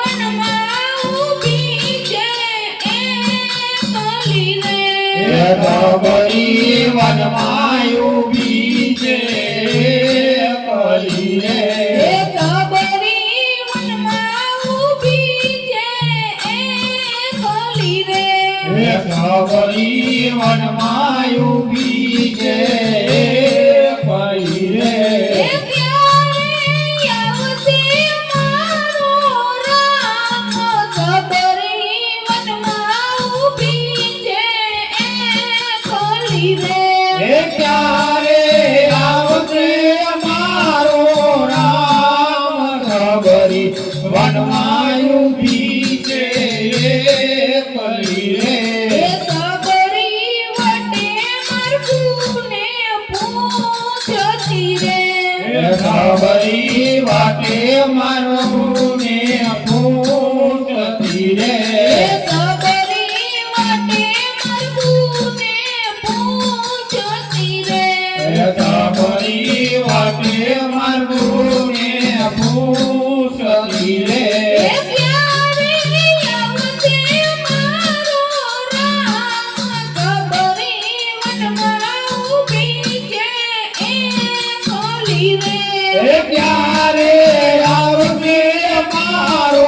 વનમાં ઊભી છે એ કલી રે ખબરી વનમાં ઊભી છે કલી રે ખબરી વનમાં ઊભી છે એ કલી રે ખબરી વનમાં ઊભી છે કલી રે ક્યારે આવશે મારો રામ ખબરી વનમાં ઊભી છે એ કલી રે ક્યારે આવશે મારો રામ ખબરી વનમાં ઊભી છે કલી રે ખબરી વટે મારગુને પૂછતી રે ખબરી વાટે મારું ને પૂછતી રે ખબરી વટે મારગુને પૂછતી રે ખબરી વાટે મારું ને પૂછતી રે ક્યારે આવશે મારો રામ ખબરી વનમાં ઊભી છે એ કલી રે ક્યારે આવશે મારો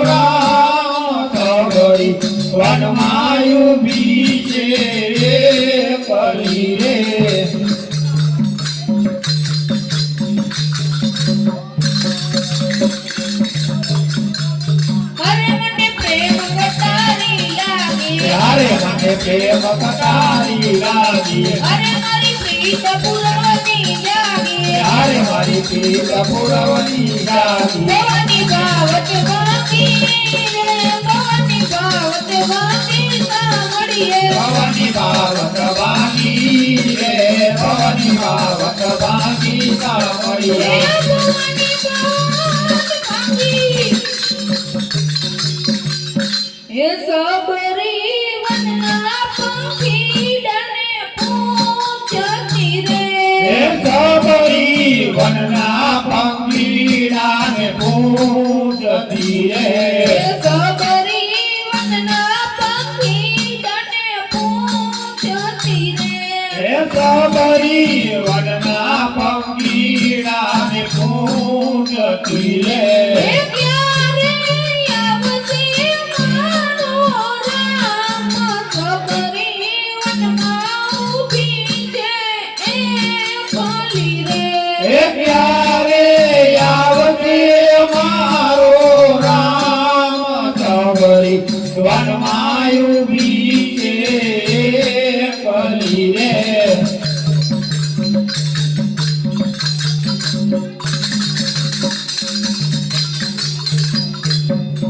રામ ખબરી વનમાં ઊભી છે કલી રે અરે મને પ્રેમ કટારી લાગે ત્યારે મને પ્રેમ કટારી લાગી અરે મારી પ્રીત પુરવની જાગે ત્યારે મારી પ્રીત પુરવની લાગી ભવાની ગાવત ગાતી રે ભવાની ગાવત ગાતી સાંભળીએ ભવાની બાવત વાગી રે ભવાની બાવત વાગી હે સાંભળીએ ભવાની ગાવત ગાતી હે સબરી વનના પંખીડાને પૂછતી રે ખબરી વનના પંખીડાને પૂછતી રે ખબરી વનના પંખીડાને પૂછતી રે ખબરી વનના પંખીડાને પૂછતી રે ક્યારે આવશે મારો રામ ખબરી વનમાં ઊભી છે એ કલી રે ક્યારે આવશે મારો રામ ખબરી વનમાં ઊભી છે કલી રે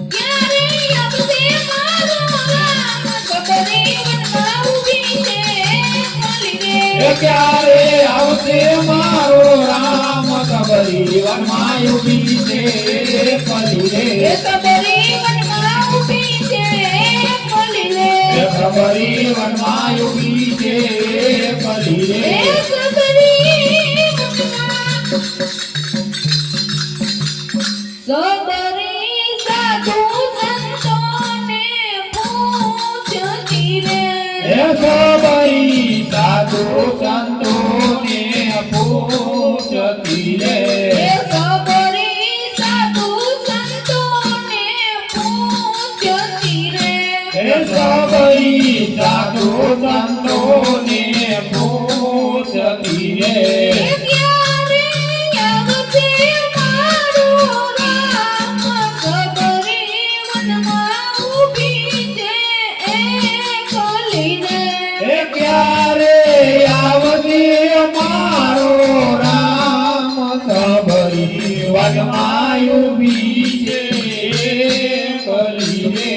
ક્યારે આવશે મારો રામ ખબરી વનમાં ઊભી છે કલી રે ક્યારે આવશે મારો રામ ખબરી વનમાં ઊભી છે કલી રે ખબરી વનમાં ઊભી છે કલી રે ખબરી વનમાં ઊભી છે કલી રે સબરી સાધુ સંતોને પૂછતી રે ખબરી સાધુ સંતોને પૂછતી રે સબરી સાધુ સંતોને પૂછતી રે ખબરી સાધુ સંતોને પૂછતી રે ક્યારે આવશે મારો રામ ખબરી વનમાં ઊભી છે એ કલી રે ક્યારે આવશે મારો રામ ખબરી વનમાં ઊભી છે કલી રે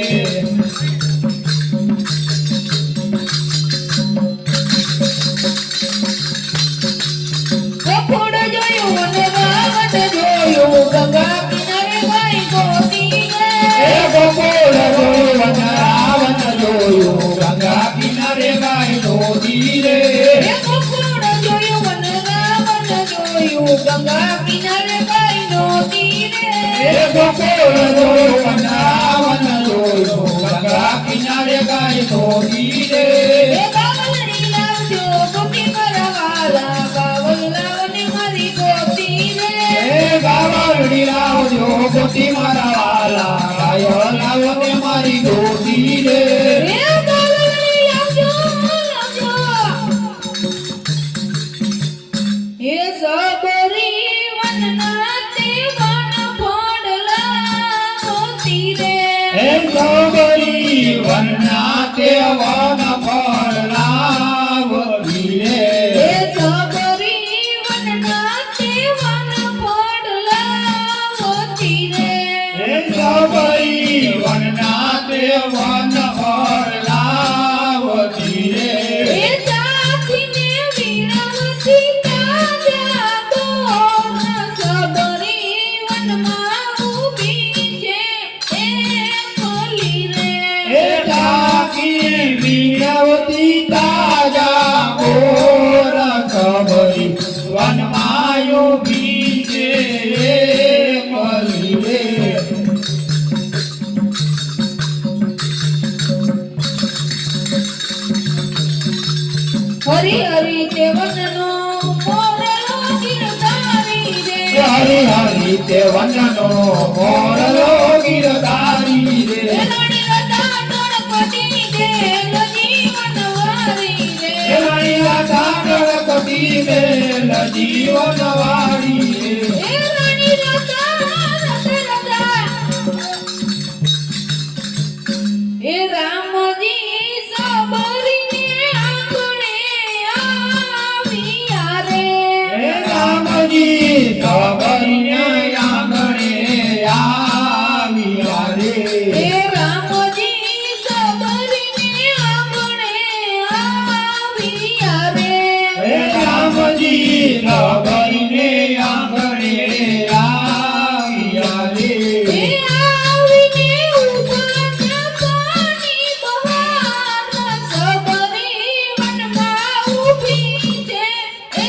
હે ગોતી રે એ બાવલડી લાવજો ગોપી મારા વાલા બાવલ લાવને મારી ગોપી રે એ ગાવડી લાવજો ગોતી મારા વાલા ગાય લાવને મારી ગોતી રે એ બાવલડી લાવજો લાવજો એ સબરી વનના તે વન ફોડલા ગોતી રે હે સબરી વનના તે વન ફળ લાવતી રે એ સબરી વનના તે વન ફોડલા ગોતી રે હે સબરી વનના તે વન ફળ લાવતી રે એ સાથીને વીણવતી તાજા દોર સબરી વનમાં ઊભી છે એ ખોલી રે હે ડાકી વીણવતી તાજા બોર ખબરી વનમાયો બીજે મળી રે હરી હરી તે વનનો મોરલો ગિરધારી રે હરી હરી તે વનનો મોરલો ગિરધારી રે એલણી લતા તડપતી દેલ જીવન વારી રે એલણી લતા તડપતી દેલ જીવન વારી રે એલણી લતા લતા એ રામજી સબરીને આંગણે આવ્યા રે હે રામજી સબરીને આંગણે આવ્યા રે એ રામજી સબરીને આંગણે આવ્યા રે હે રામજી સબરીને આંગણે આવ્યા રે એ આવીને ઉભા પાણી બહાર સબરી વનમાં ઊભી છે એ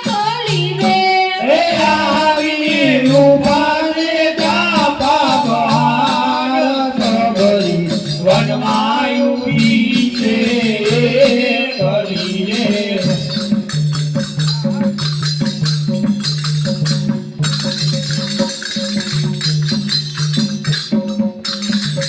ખોલી રે હે આવીને ઊભા રે ચાપા બહાર સબરી વનમાં ઊભી છે કરી રે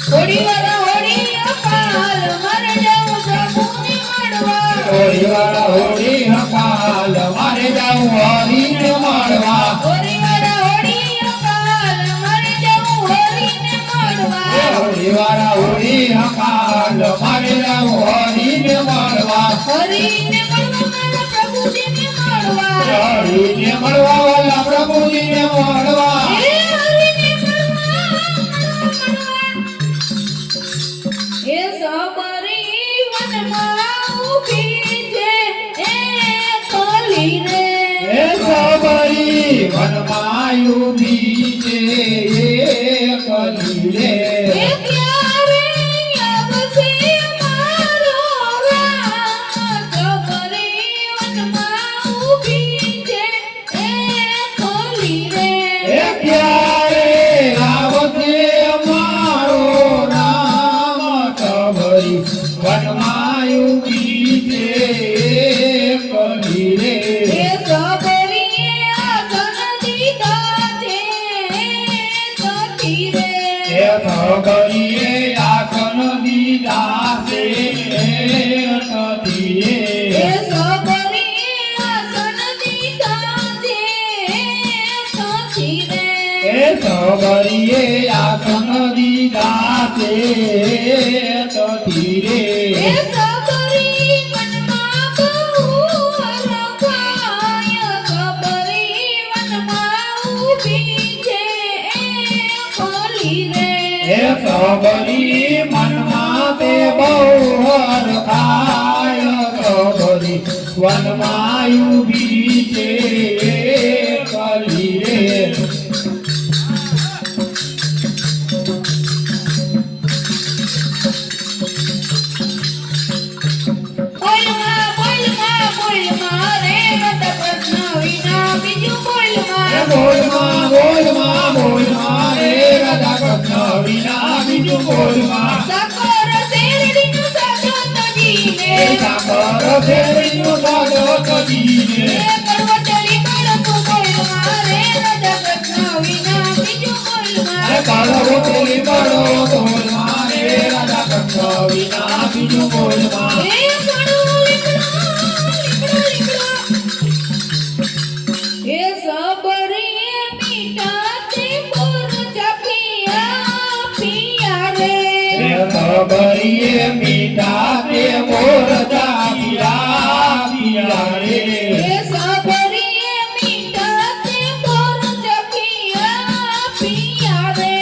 હોડી વાળા હોડી અપાલ મર જાઉં પ્રભુને મળવા હોળીવાળા હોળી હકાલ મારે જાઉં હરીને મળવા હોડી વાળા હોડી અપાલ મર જાઉં હરીને મળવા હોળીવાળા હોળી હકાલ મારે જાઉં હરીને મળવા હરીને મળવા મારા પ્રભુજીને મળવા હરીને મળવા વાલા પ્રભુજીને મળવા એ હરીને મળવા એ સબરી વનમાં ઊભી છે એ ખોલી રે હે સબરી વનમાં ઊભી છે એ કલી રે એ ક્યારે આવશે મારો રામ સબરી વનમાં ઊભી છે એ ખોલી રે હે ક્યારે આવશે અમારો રામ સબરી વનમાં ઊભી છે એ કલી રે એ સબરીએ આસન દીધા છે સતી રે હે સબરીએ આસન દીધા છે સતી રે એ સબરીએ આસન દીધા છે સતી રે હે સબરીએ આસન દીધા છે સતી રે એ સબરી વનમાં બહુ રખાય સબરી વનમાં ઊભી છે એ ખોલી રે હે સબરી મનમાં તે બહુ હરખાય સબરી વનમાં ઊભી છે કલી રે બોલમાં રે રત પ્રશ્ન વિના બીજું બોલમાં બોલમાં રે રાધા કૃષ્ણ વિના બીજું બોલમાં સકોર શેરડીનું સાચો ફેરીનું દાદો કદીને એ કડવતરી કડતું બોલમાં રે રાજા કૃષ્ણ વિના બીજું બોલમાં કાળો તેલી કાળો તોલ મારે રાજા કૃષ્ણ વિના બીજું બોલમાં એ કડવું લીકડો લીકડો એ સબરી મીઠા તે બોર જપિયા પિયા રે ખબરીએ મીઠા તે મોર જાપિયા પિયા રે એ સબરી મીઠા તે બોર જપિયા પિયા રે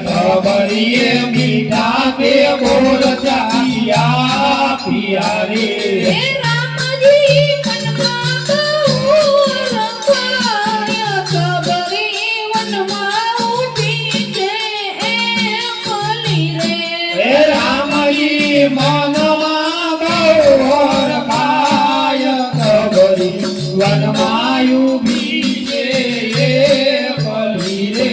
ખબરીએ મીઠા તે મોર જાપિયા પિયા રે એ રામજી વનમાં કહું રંગાય સબરી વનમાં ઉઠી છે એ મળી રે હે રામજી મનમાં ગૌર ખાય ખબરી વનમાયુ બીજે કલી રે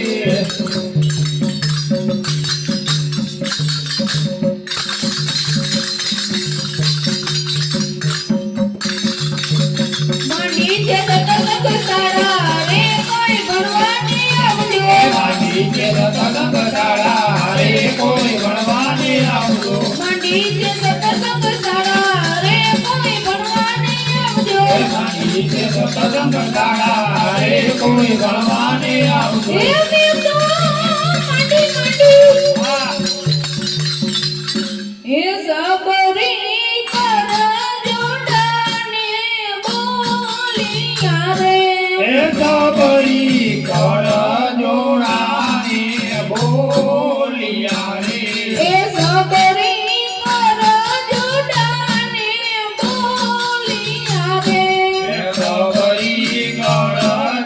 માંડી છે તતક તારા રે કોઈ ભણવાને આવજો માટી કે તલંગ તાળા રે કોઈ ભણવાને આવજો માંડી છે તતક તારા રે કોઈ ભણવાને આવજો માટી કે તલંગ તાળા રે કોઈ ભણવાને આવજો એ મેં તો માંડી હા એ સબરી કર જોડાને બોલિયા રે એ સબરી કર જોડાને બોલિયા રે એ સબરી કર જોડાને બોલિયા રે ખબરી કર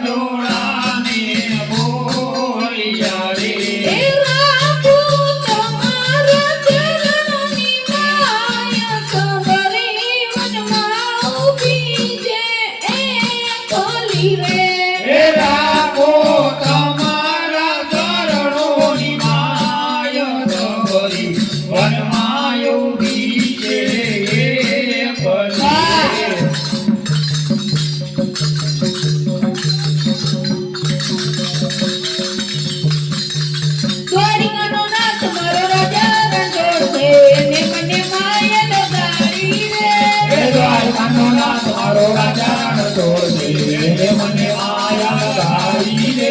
જોડાને બોલિયા રે એ રાખું તમારા ચરણોની માય સબરી વનમાં ઊભી છે એ કલી રે હે રાખો તમારા ચરણોની માય ખબરી વનમાયો બીજે પરી દ્વારિકાનો નાથ મારો રાજા રણછોડ છે એને મને માય લગાડી રે હે દ્વારકાનો નાથ મારો રાજા રણછોડ છે હે મને માયા લગાડી રે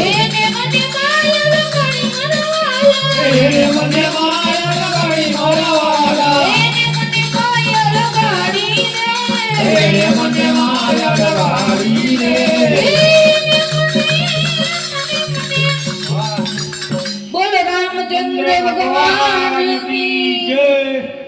એને મને માય લગાડી મરવાલા હે મને માયા લગાડી મારવાલા એને મને માય લગાડી રે હે મને માયા લગાડી રે બોલો રામચંદ્ર ભગવાન કી જય